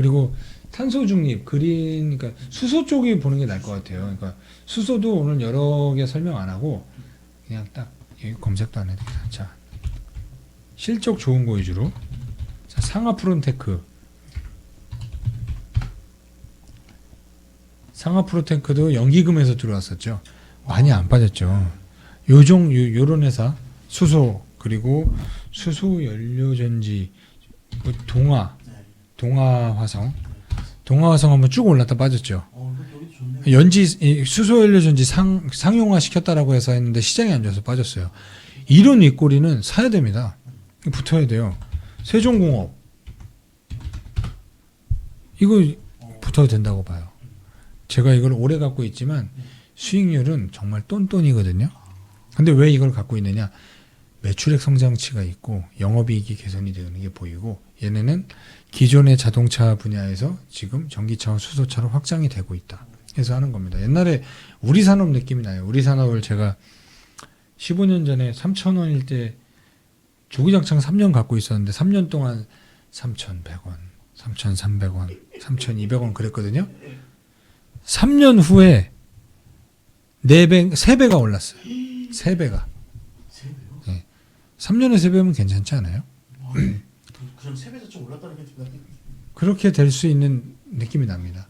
그리고 탄소 중립, 그린, 그러니까 수소 쪽이 보는 게 나을 것 같아요. 그러니까 수소도 오늘 여러 개 설명 안 하고 그냥 딱 여기 검색도 안 해도 되겠다. 자, 실적 좋은 거 위주로. 자, 상하 프론테크. 상하 프로테크도 연기금에서 들어왔었죠. 많이 안 빠졌죠. 요런 회사, 수소, 그리고 수소 연료전지, 동아화성 한번 쭉 올랐다 빠졌죠. 연지, 수소 연료전지 상용화 시켰다라고 해서 했는데 시장이 안 좋아서 빠졌어요. 이런 윗꼬리는 사야 됩니다. 붙어야 돼요. 세종공업. 이거 붙어야 된다고 봐요. 제가 이걸 오래 갖고 있지만 수익률은 정말 똔똔이거든요. 근데 왜 이걸 갖고 있느냐? 매출액 성장치가 있고 영업이익이 개선이 되는 게 보이고, 얘네는 기존의 자동차 분야에서 지금 전기차와 수소차로 확장이 되고 있다. 해서 하는 겁니다. 옛날에 우리 산업 느낌이 나요. 우리 산업을 제가 15년 전에 3,000원일 때 조기장창 3년 갖고 있었는데 3년 동안 3,100원, 3,300원, 3,200원 그랬거든요. 3년 후에 4배, 3배가 올랐어요. 3배가. 3배요? 네. 3년에 3배면 괜찮지 않아요? 그럼 3배 좀 올랐다는 게 그렇게 될 수 있는 느낌이 납니다.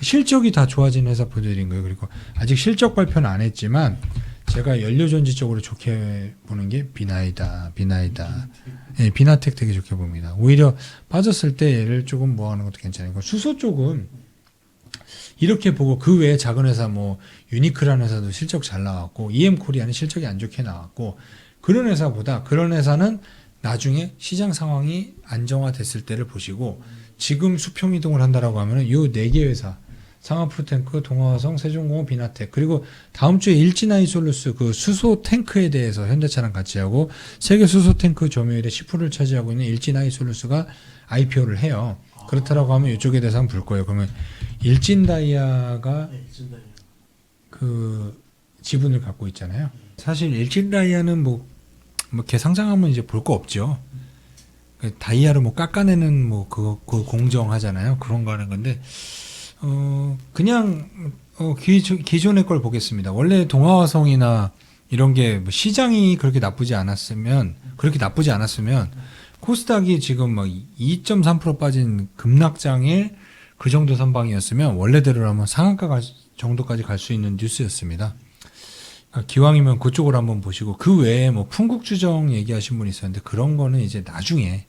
실적이 다 좋아진 회사 보여드린 거예요. 그리고 아직 실적 발표는 안 했지만 제가 연료전지 쪽으로 좋게 보는 게 비나이다. 네, 비나텍 되게 좋게 봅니다. 오히려 빠졌을 때 얘를 조금 모아놓는 것도 괜찮아요. 수소 쪽은 이렇게 보고 그 외에 작은 회사 뭐 유니크라는 회사도 실적 잘 나왔고 EM코리아는 실적이 안 좋게 나왔고, 그런 회사보다 그런 회사는 나중에 시장 상황이 안정화됐을 때를 보시고, 지금 수평 이동을 한다라고 하면은 요 4개 회사, 상하프로탱크, 동아화성, 세종공업, 비나텍, 그리고 다음 주에 일진아이솔루스 그 수소 탱크에 대해서 현대차랑 같이 하고 세계 수소 탱크 점유율의 10%를 차지하고 있는 일진아이솔루스가 IPO를 해요. 그렇다라고 하면 이쪽에 대해서 한번 볼 거예요. 그러면 일진다이아가 그 지분을 갖고 있잖아요. 사실 일진다이아는 뭐 이렇게 상장하면 이제 볼 거 없죠. 다이아로 뭐 깎아내는 뭐 그거 공정하잖아요. 그런 거 하는 건데 그냥 기존의 걸 보겠습니다. 원래 동아화성이나 이런 게 뭐 시장이 그렇게 나쁘지 않았으면 코스닥이 지금 막 2.3% 빠진 급락장에 그 정도 선방이었으면 원래대로라면 상한가 정도까지 갈 수 있는 뉴스였습니다. 그러니까 기왕이면 그쪽으로 한번 보시고, 그 외에 뭐 풍국주정 얘기하신 분이 있었는데 그런 거는 이제 나중에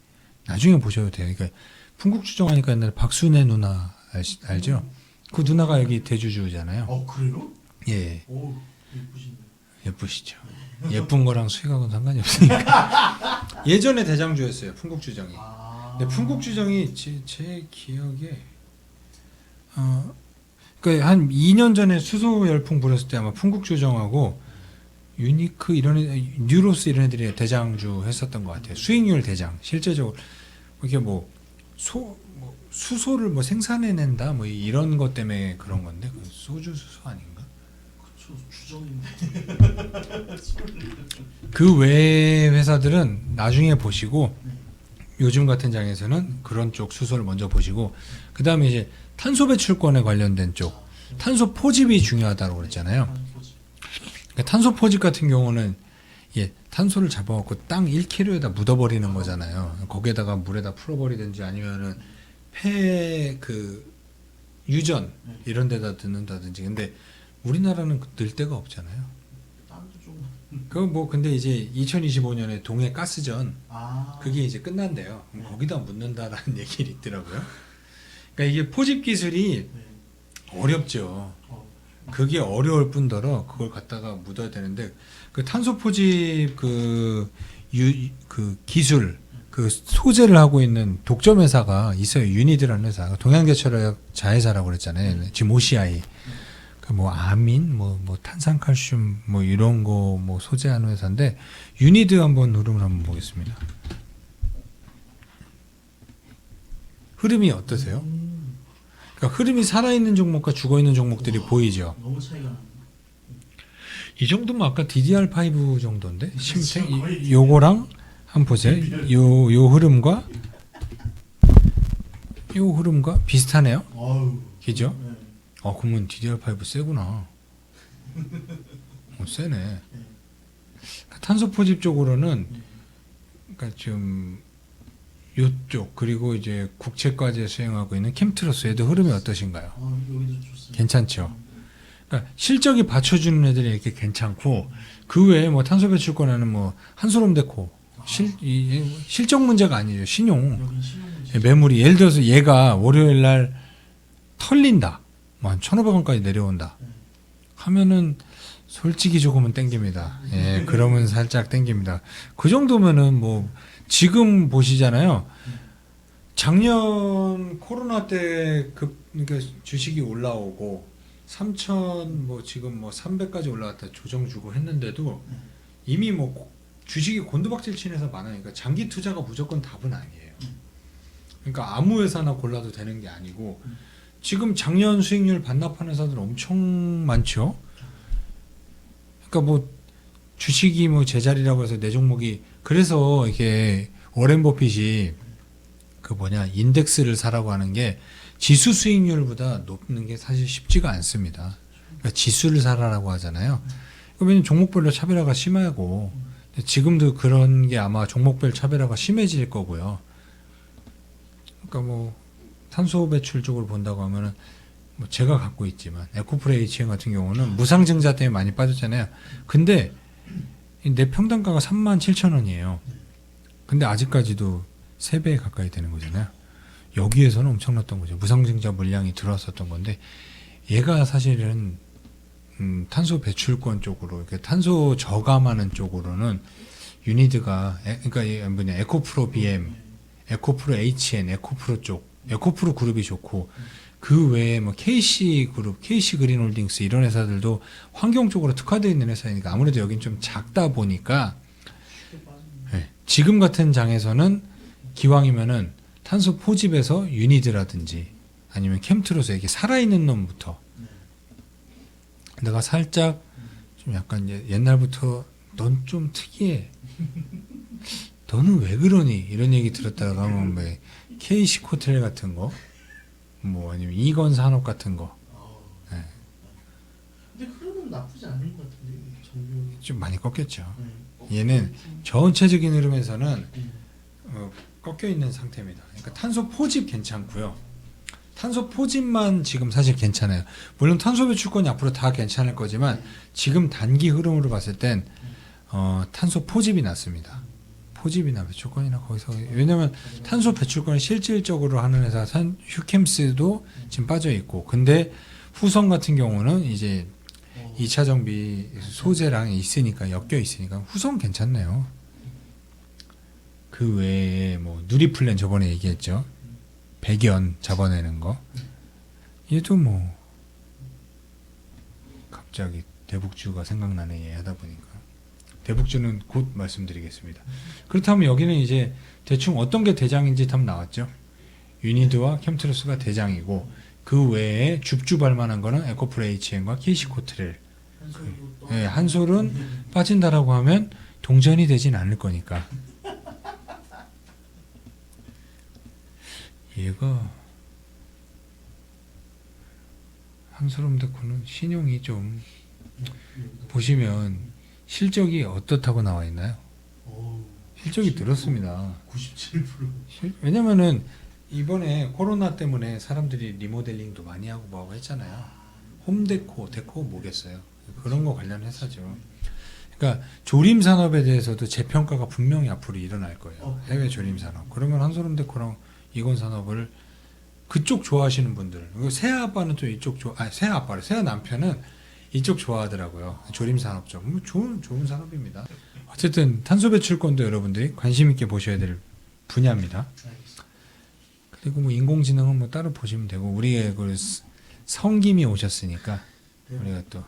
보셔도 돼요. 그러니까 풍국주정 하니까 옛날에 박순애 누나 알죠? 그 누나가 여기 대주주잖아요. 그래요? 예. 오, 예쁘시네. 예쁘시죠. 예쁜 거랑 수익하고는 상관이 없으니까. 예전에 대장주였어요, 풍국주정이. 근데 풍국주정이 제 기억에 그러니까 한 2년 전에 수소 열풍 불었을 때 아마 풍국주정하고 유니크 뉴로스 이런 애들이 대장주 했었던 것 같아요. 수익률 대장. 실제적으로 이렇게 수소를 뭐 생산해낸다 뭐 이런 것 때문에 그런 건데, 그 소주 수소 아닌가? 그쵸, 주정인데. 그 외의 회사들은 나중에 보시고, 요즘 같은 장에서는 그런 쪽 수소를 먼저 보시고, 그 다음에 이제 탄소 배출권에 관련된 쪽, 탄소 포집이 중요하다고 그랬잖아요. 그러니까 탄소 포집 같은 경우는 탄소를 잡아갖고 땅 1km에다 묻어버리는 거잖아요. 거기에다가 물에다 풀어버리든지 아니면은 유전 이런 데다 넣는다든지. 근데 우리나라는 늘 데가 없잖아요. 근데 이제 2025년에 동해 가스전 그게 이제 끝난대요. 그럼 거기다 묻는다라는 얘기가 있더라고요. 그러니까 이게 포집 기술이 어렵죠. 그게 어려울 뿐더러 그걸 갖다가 묻어야 되는데, 그 탄소 포집 그 기술 그 소재를 하고 있는 독점 회사가 있어요. 유니드라는 회사. 동양제철학 자회사라고 그랬잖아요. 지금 OCI. 뭐 아민, 뭐 탄산칼슘 뭐 이런 거 뭐 소재하는 회사인데, 유니드 한번 흐름을 한번 보겠습니다. 흐름이 어떠세요? 그러니까 흐름이 살아있는 종목과 죽어있는 종목들이 보이죠. 너무 차이가 나. 이 정도면 아까 DDR5 정도인데, 심생 요거랑 한번 보세요. 요 흐름과 요 흐름과 비슷하네요. 아유. 그죠? 네. 그러면 DDR5 세구나. 세네. 네. 탄소 포집 쪽으로는 네. 그러니까 좀 요쪽 그리고 이제 국책과제 수행하고 있는 캠트로스에도 흐름이 어떠신가요? 여기도 좋습니다. 괜찮죠. 그러니까 실적이 받쳐주는 애들이 이렇게 괜찮고 그 외에 뭐 탄소 배출권에는 뭐 한솔홈데코 실적 문제가 아니죠. 신용 여긴 신용 문제. 매물이 예를 들어서 얘가 월요일 날 털린다. 뭐 한 1,500원까지 내려온다. 네. 하면은 솔직히 조금은 땡깁니다. 예, 그러면 살짝 땡깁니다. 그 정도면은 뭐 지금 보시잖아요. 작년 코로나 때 그러니까 주식이 올라오고 3,000 뭐 지금 뭐 300까지 올라갔다 조정 주고 했는데도 이미 뭐 주식이 곤두박질 친 회사 많으니까 장기 투자가 무조건 답은 아니에요. 그러니까 아무 회사나 골라도 되는 게 아니고 지금 작년 수익률 반납한 회사들 엄청 많죠. 그러니까 뭐 주식이 뭐 제자리라고 해서 내 종목이 그래서 이게 워렌 버핏이 그 인덱스를 사라고 하는 게 지수 수익률보다 높는 게 사실 쉽지가 않습니다. 그러니까 지수를 사라라고 하잖아요. 그러면 종목별로 차별화가 심하고 지금도 그런 게 아마 종목별 차별화가 심해질 거고요. 그러니까 뭐 탄소 배출 쪽으로 본다고 하면은 뭐 제가 갖고 있지만 에코프레 HM 같은 경우는 무상증자 때문에 많이 빠졌잖아요. 근데 내 평단가가 37,000원이에요. 근데 아직까지도 3배 가까이 되는 거잖아요. 여기에서는 엄청났던 거죠. 무상증자 물량이 들어왔었던 건데 얘가 사실은 탄소 배출권 쪽으로 이렇게 탄소 저감하는 쪽으로는 유니드가 그러니까 에코프로 BM, 에코프로 HN, 에코프로 쪽, 에코프로 그룹이 좋고 그 외에 뭐 KC 그룹, KC 그린홀딩스 이런 회사들도 환경 쪽으로 특화되어 있는 회사니까 아무래도 여긴 좀 작다 보니까 네, 지금 같은 장에서는 기왕이면은 탄소 포집에서 유니드라든지 아니면 캠트로서 이렇게 살아있는 놈부터 내가 살짝 좀 약간 옛날부터 넌 좀 특이해. 너는 왜 그러니? 이런 얘기 들었다가 하면 뭐 KC 코텔 같은 거, 뭐 아니면 이건 산업 같은 거. 네. 근데 흐름은 나쁘지 않은 것 같은데 정말. 좀 많이 꺾였죠. 네. 얘는 전체적인 흐름에서는 네. 꺾여 있는 상태입니다. 그러니까 탄소 포집 괜찮고요. 탄소 포집만 지금 사실 괜찮아요. 물론 탄소 배출권이 앞으로 다 괜찮을 거지만 지금 단기 흐름으로 봤을 땐 탄소 포집이 낫습니다. 포집이나 배출권이나 거기서 왜냐하면 탄소 배출권을 실질적으로 하는 회사 휴캠스도 지금 빠져 있고 근데 후성 같은 경우는 이제 2차 정비 소재랑 있으니까 엮여 있으니까 후성 괜찮네요. 그 외에 뭐 누리플랜 저번에 얘기했죠. 백연 잡아내는 거. 얘도 뭐 갑자기 대북주가 생각나네 얘 하다 보니까. 대북주는 곧 말씀드리겠습니다. 그렇다면 여기는 이제 대충 어떤 게 대장인지 답 나왔죠. 유니드와 캠트로스가 대장이고 그 외에 줍줍할 만한 거는 에코프레 HM과 KC코트렐. 예, 한솔은 빠진다라고 하면 동전이 되진 않을 거니까. 얘가 한솔홈데코는 신용이 좀 보시면 실적이 어떻다고 나와 있나요? 실적이 늘었습니다. 97%. 왜냐면은 이번에 코로나 때문에 사람들이 리모델링도 많이 하고 뭐하고 했잖아요. 홈데코, 데코 뭐겠어요. 그런 거 관련 회사죠. 그러니까 조림 산업에 대해서도 재평가가 분명히 앞으로 일어날 거예요. 해외 조림 산업. 그러면 한솔홈데코랑 이건 산업을 그쪽 좋아하시는 분들. 그리고 새아 아빠는 또 이쪽 새아 아빠래. 새아 남편은 이쪽 좋아하더라고요. 조림 산업 쪽. 뭐 좋은 산업입니다. 어쨌든 탄소 배출권도 여러분들이 관심 있게 보셔야 될 분야입니다. 그리고 뭐 인공지능은 뭐 따로 보시면 되고 우리의 그 성김이 오셨으니까 우리가 또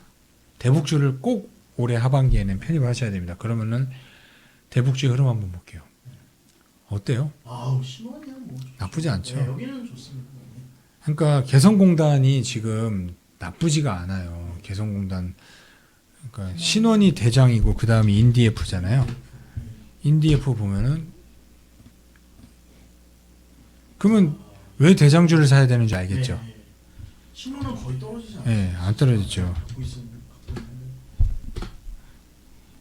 대북주를 꼭 올해 하반기에는 편입하셔야 됩니다. 그러면은 대북주의 흐름 한번 볼게요. 어때요? 신원이야 뭐 나쁘지 않죠. 네, 여기는 좋습니다. 그러니까 개성공단이 지금 나쁘지가 않아요. 개성공단 그러니까 신원이 대장이고 그 다음에 인디에프잖아요. 인디에프 보면은 그러면 왜 대장주를 사야 되는지 알겠죠? 네. 신호는 거의 떨어지지 않아요. 예, 안 떨어졌죠. 갖고 있는데.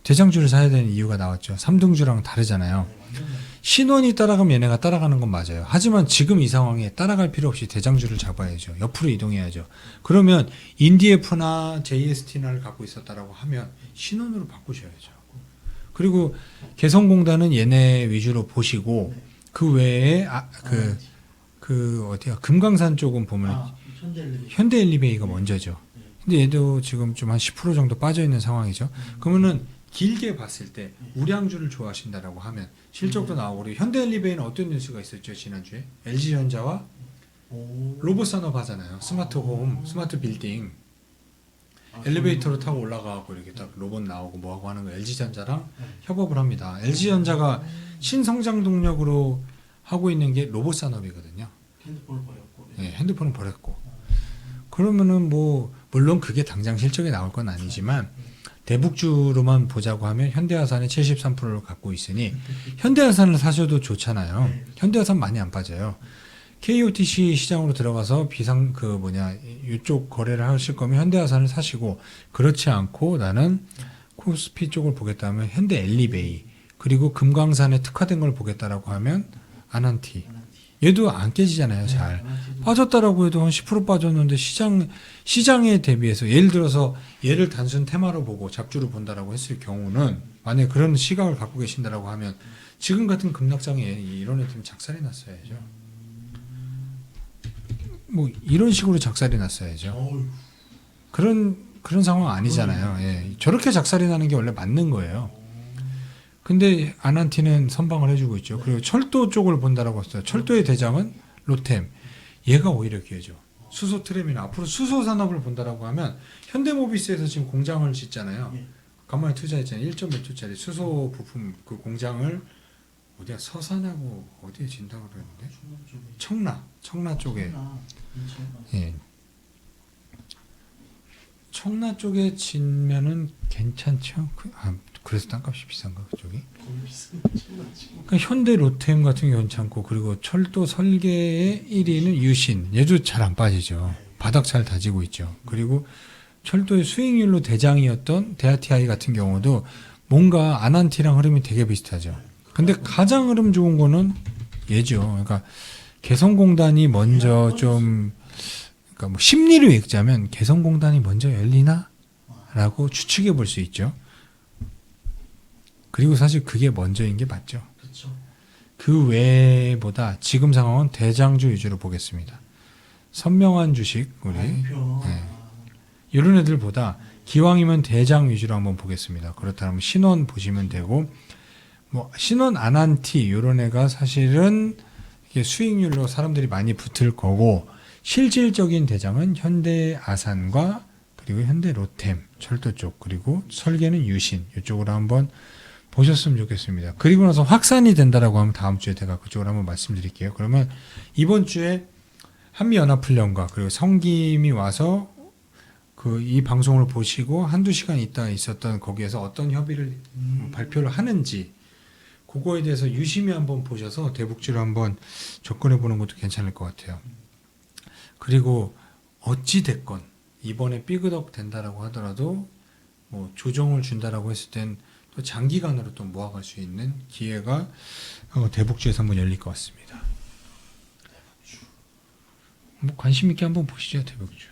대장주를 사야 되는 이유가 나왔죠. 3등주랑 다르잖아요. 네, 완전 신원이 따라가면 얘네가 따라가는 건 맞아요. 하지만 지금 이 상황에 따라갈 필요 없이 대장주를 잡아야죠. 옆으로 이동해야죠. 그러면 인디에프나 JST나를 갖고 있었다라고 하면 신원으로 바꾸셔야죠. 그리고 개성공단은 얘네 위주로 보시고 네. 그 외에 어디야 금강산 쪽은 보면 현대엘리베이터. 현대 엘리베이가 먼저죠. 네. 근데 얘도 지금 좀 한 10% 정도 빠져 있는 상황이죠. 그러면은 길게 봤을 때 우량주를 좋아하신다라고 하면 실적도 나오고 그리고 현대 엘리베이는 어떤 뉴스가 있었죠 지난주에 LG전자와 오. 로봇산업 하잖아요. 스마트홈, 스마트 빌딩 엘리베이터로 타고 올라가고 이렇게 딱 로봇 나오고 뭐하고 하는 거 LG전자랑 네. 협업을 합니다. LG전자가 신성장 동력으로 하고 있는 게 로봇산업이거든요. 핸드폰을 버렸고. 예, 핸드폰은 버렸고 그러면은 뭐 물론 그게 당장 실적에 나올 건 아니지만 대북주로만 보자고 하면 현대화산이 73%를 갖고 있으니 현대화산을 사셔도 좋잖아요. 네. 현대화산 많이 안 빠져요. KOTC 시장으로 들어가서 이쪽 거래를 하실 거면 현대화산을 사시고 그렇지 않고 나는 코스피 쪽을 보겠다면 현대 엘리베이 그리고 금강산에 특화된 걸 보겠다라고 하면 아난티 얘도 안 깨지잖아요. 잘 빠졌다라고 해도 한 10% 빠졌는데 시장에 대비해서 예를 들어서 얘를 단순 테마로 보고 잡주로 본다라고 했을 경우는 만약에 그런 시각을 갖고 계신다라고 하면 지금 같은 급락장에 이런 애들은 작살이 났어야죠. 뭐 이런 식으로 작살이 났어야죠. 어휴. 그런 상황 아니잖아요. 예. 저렇게 작살이 나는 게 원래 맞는 거예요. 근데 아난티는 선방을 해주고 있죠. 그리고 철도 쪽을 본다라고 했어요. 철도의 대장은 로템. 얘가 오히려 기회죠. 수소 트램이나 앞으로 수소 산업을 본다라고 하면 현대모비스에서 지금 공장을 짓잖아요. 예. 간만에 투자했잖아요. 1.몇 조짜리 수소 부품 그 공장을 어디야 서산하고 어디에 진다고 그랬는데 청라 쪽에 예. 청라 쪽에 짓면은 괜찮죠. 그래서 땅값이 비싼가 그쪽이? 거기 비싼 그러니까 현대 로템 같은 게 괜찮고 그리고 철도 설계의 1위는 유신. 얘도 잘 안 빠지죠. 바닥 잘 다지고 있죠. 그리고 철도의 수익률로 대장이었던 데아티아이 같은 경우도 뭔가 아난티랑 흐름이 되게 비슷하죠. 근데 가장 흐름 좋은 거는 얘죠. 그러니까 개성공단이 먼저 좀 그러니까 뭐 심리를 읽자면 개성공단이 먼저 열리나? 라고 추측해 볼 수 있죠. 그리고 사실 그게 먼저인 게 맞죠. 그렇죠. 그 외보다 지금 상황은 대장주 위주로 보겠습니다. 선명한 주식 우리 발표. 네. 이런 애들보다 기왕이면 대장 위주로 한번 보겠습니다. 그렇다면 신원 보시면 되고 뭐 신원 아난티 이런 애가 사실은 이게 수익률로 사람들이 많이 붙을 거고 실질적인 대장은 현대 아산과 그리고 현대 로템 철도 쪽 그리고 설계는 유신 이쪽으로 한번 보셨으면 좋겠습니다. 그리고 나서 확산이 된다라고 하면 다음 주에 제가 그쪽으로 한번 말씀드릴게요. 그러면 이번 주에 한미연합훈련과 그리고 성김이 와서 이 방송을 보시고 한두 시간 있다 있었던 거기에서 어떤 협의를 발표를 하는지 그거에 대해서 유심히 한번 보셔서 대북주를 한번 접근해 보는 것도 괜찮을 것 같아요. 그리고 어찌 됐건 이번에 삐그덕 된다라고 하더라도 뭐 조정을 준다라고 했을 땐 또 장기간으로 또 모아갈 수 있는 기회가 대북주에서 한번 열릴 것 같습니다. 뭐 관심 있게 한번 보시죠 대북주.